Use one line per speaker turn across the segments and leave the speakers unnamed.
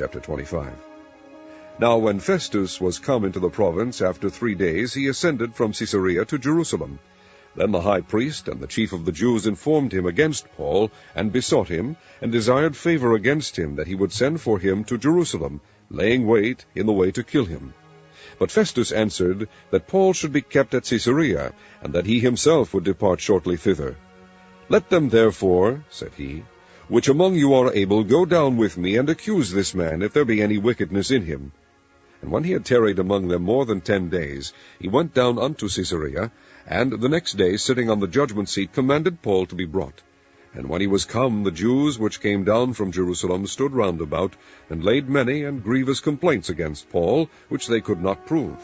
Chapter 25. Now when Festus was come into the province after 3 days, he ascended from Caesarea to Jerusalem. Then the high priest and the chief of the Jews informed him against Paul, and besought him, and desired favor against him, that he would send for him to Jerusalem, laying wait in the way to kill him. But Festus answered, that Paul should be kept at Caesarea, and that he himself would depart shortly thither. Let them therefore, said he, which among you are able, go down with me, and accuse this man, if there be any wickedness in him. And when he had tarried among them more than 10 days, he went down unto Caesarea, and the next day, sitting on the judgment seat, commanded Paul to be brought. And when he was come, the Jews which came down from Jerusalem stood round about, and laid many and grievous complaints against Paul, which they could not prove.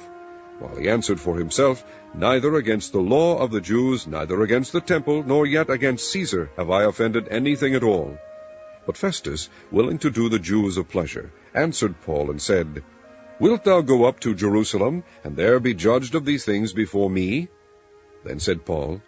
While he answered for himself, Neither against the law of the Jews, neither against the temple, nor yet against Caesar have I offended anything at all. But Festus, willing to do the Jews a pleasure, answered Paul, and said, Wilt thou go up to Jerusalem, and there be judged of these things before me? Then said Paul,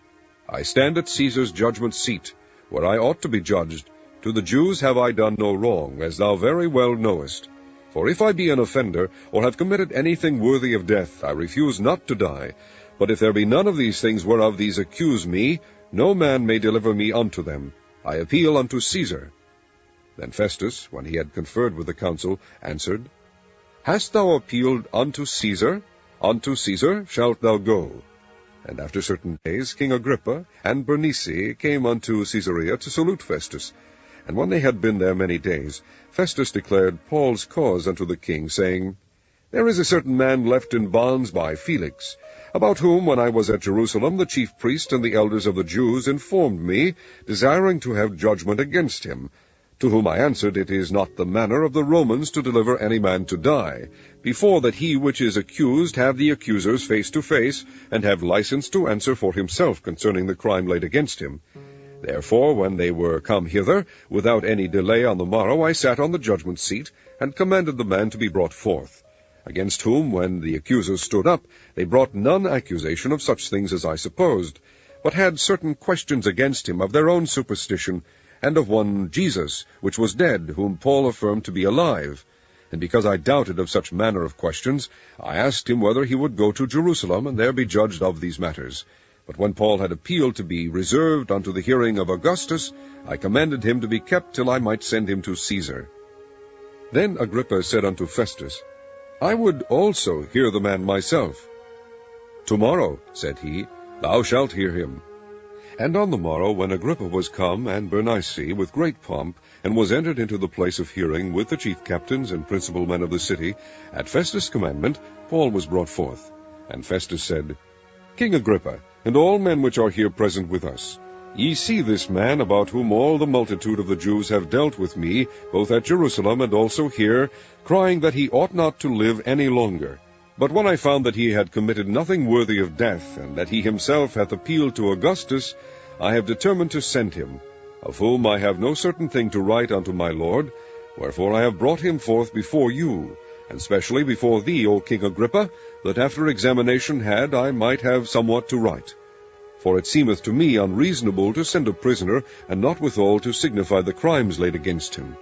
I stand at Caesar's judgment seat, where I ought to be judged. To the Jews have I done no wrong, as thou very well knowest. For if I be an offender, or have committed anything worthy of death, I refuse not to die. But if there be none of these things whereof these accuse me, no man may deliver me unto them. I appeal unto Caesar. Then Festus, when he had conferred with the council, answered, Hast thou appealed unto Caesar? Unto Caesar shalt thou go. And after certain days King Agrippa and Bernice came unto Caesarea to salute Festus. And when they had been there many days, Festus declared Paul's cause unto the king, saying, There is a certain man left in bonds by Felix, about whom, when I was at Jerusalem, the chief priests and the elders of the Jews informed me, desiring to have judgment against him. To whom I answered, It is not the manner of the Romans to deliver any man to die, before that he which is accused have the accusers face to face, and have license to answer for himself concerning the crime laid against him. Therefore, when they were come hither, without any delay on the morrow, I sat on the judgment seat, and commanded the man to be brought forth. Against whom, when the accusers stood up, they brought none accusation of such things as I supposed, but had certain questions against him of their own superstition, and of one Jesus, which was dead, whom Paul affirmed to be alive. And because I doubted of such manner of questions, I asked him whether he would go to Jerusalem, and there be judged of these matters. But when Paul had appealed to be reserved unto the hearing of Augustus, I commanded him to be kept till I might send him to Caesar. Then Agrippa said unto Festus, I would also hear the man myself. Tomorrow, said he, thou shalt hear him. And on the morrow, when Agrippa was come, and Bernice, with great pomp, and was entered into the place of hearing with the chief captains and principal men of the city, at Festus' commandment, Paul was brought forth. And Festus said, King Agrippa, and all men which are here present with us, ye see this man, about whom all the multitude of the Jews have dealt with me, both at Jerusalem and also here, crying that he ought not to live any longer. But when I found that he had committed nothing worthy of death, and that he himself hath appealed to Augustus, I have determined to send him, of whom I have no certain thing to write unto my lord, wherefore I have brought him forth before you, and specially before thee, O King Agrippa, that after examination had I might have somewhat to write. For it seemeth to me unreasonable to send a prisoner, and not withal to signify the crimes laid against him.